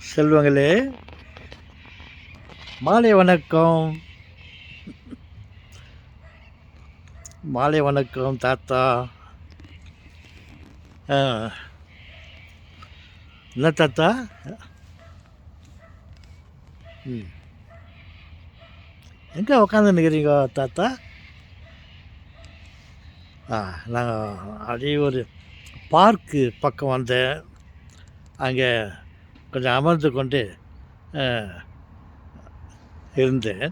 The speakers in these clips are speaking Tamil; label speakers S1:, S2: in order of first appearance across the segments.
S1: செல்வங்களே, மாலை வணக்கம். மாலை வணக்கம் தாத்தா. என்ன தாத்தா? எங்கே உக்காந்துன்னுக்கிறீங்க தாத்தா? நாங்கள் அப்படியே ஒரு பார்க்கு பக்கம் வந்தேன். அங்கே கொஞ்சம் அமர்ந்து கொண்டு இருந்தேன்.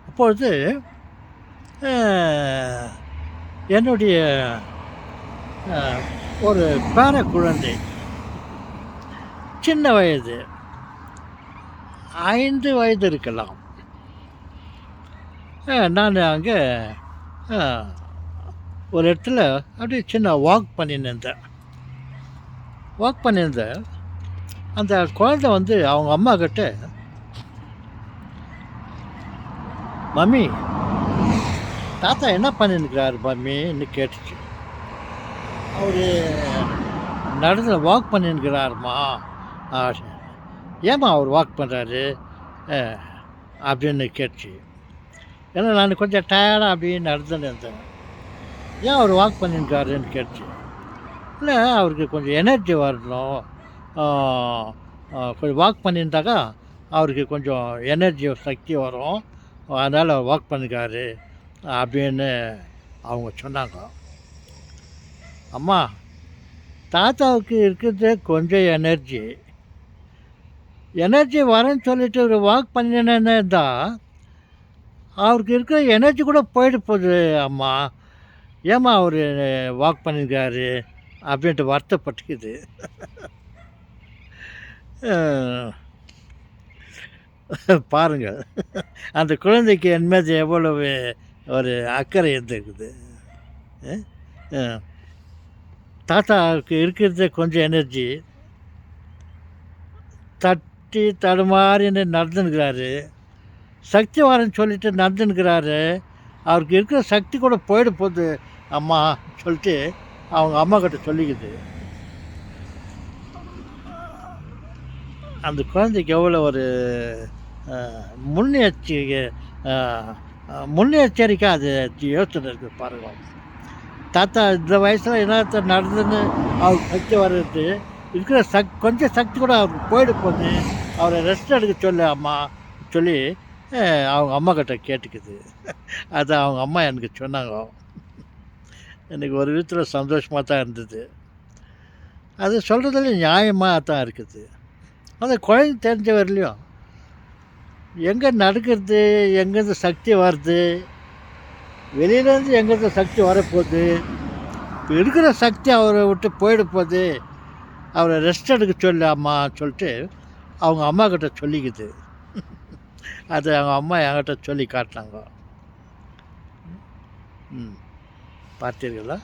S1: அப்பொழுது என்னுடைய ஒரு பேர குழந்தை, சின்ன வயது, 5 வயது இருக்கலாம். நான் அங்கே ஒரு இடத்துல அப்படியே சின்ன வாக் பண்ணியிருந்தேன். அந்த குழந்தை வந்து அவங்க அம்மா கிட்ட, மம்மி தாத்தா என்ன பண்ணிருக்கிறாரு மம்மின்னு கேட்டுச்சு. அவர் நடந்து வாக் பண்ணிருக்கிறாருமா. ஏம்மா அவர் வாக் பண்ணுறாரு அப்படின்னு கேட்டுச்சு. ஏன்னா நான் கொஞ்சம் டயர்டாக அப்படியே நடந்துன்னு இருந்தேன். ஏன் அவர் வாக் பண்ணியிருக்காருன்னு கேட்டுச்சு. இல்லை, அவருக்கு கொஞ்சம் எனர்ஜி வரணும், கொஞ்சம் வாக் பண்ணியிருந்தாக்கா அவருக்கு கொஞ்சம் எனர்ஜி சக்தி வரும், அதனால் அவர் வாக் பண்ணிருக்காரு அப்படின்னு அவங்க சொன்னாங்க. அம்மா, தாத்தாவுக்கு இருக்கிறது கொஞ்சம் எனர்ஜி வரேன்னு சொல்லிட்டு ஒரு வாக் பண்ணினேன்னு தான் அவருக்கு இருக்கிற எனர்ஜி கூட போயிட்டு போகுது. அம்மா, ஏம்மா அவர் வாக் பண்ணியிருக்காரு அப்படின்ட்டு வருத்தப்பட்டுக்குது. பாருங்கள், அந்த குழந்தைக்கு என் மீது எவ்வளவு ஒரு அக்கறை இருந்திருக்குது. தாத்தாவுக்கு இருக்கிறது கொஞ்சம் எனர்ஜி, தட்டி தடுமாறின்னு நடந்துனுக்கிறாரு, சக்தி வரேன்னு சொல்லிட்டு நடந்துனுக்கிறாரு, அவருக்கு இருக்கிற சக்தி கூட போயிட போகுது அம்மா சொல்லிட்டு அவங்க அம்மா கிட்ட சொல்லிக்குது. அந்த குழந்தைக்கு எவ்வளோ ஒரு முன்னெச்சரிக்கை அது யோசனை இருக்குது பாருங்க. தாத்தா இந்த வயசில் என்ன நடந்துன்னு அவருக்கு சக்தி வர்றது, இருக்கிற கொஞ்சம் சக்தி கூட அவருக்கு போயிட போகுது, அவரை ரெஸ்ட் எடுக்க சொல்லு அம்மா சொல்லி அவங்க அம்மா கிட்ட கேட்டுக்குது. அதை அவங்க அம்மா எனக்கு சொன்னாங்க. எனக்கு ஒரு விதத்தில் சந்தோஷமாக தான் இருந்தது. அது சொல்கிறதுல நியாயமாக தான் இருக்குது. அந்த குழந்தை தெரிஞ்ச வரலையும் எங்கே நடக்கிறது, எங்கேருந்து சக்தி வருது, வெளியிலேருந்து எங்கேருந்து சக்தி வரப்போகுது, இருக்கிற சக்தி அவரை விட்டு போயிட போகுது, அவரை ரெஸ்ட் எடுக்க சொல்லு அம்மா சொல்லிட்டு அவங்க அம்மா கிட்ட சொல்லிக்குது. அதை அவங்க அம்மா என்கிட்ட சொல்லி காட்டினாங்க. பார்த்தீர்களா?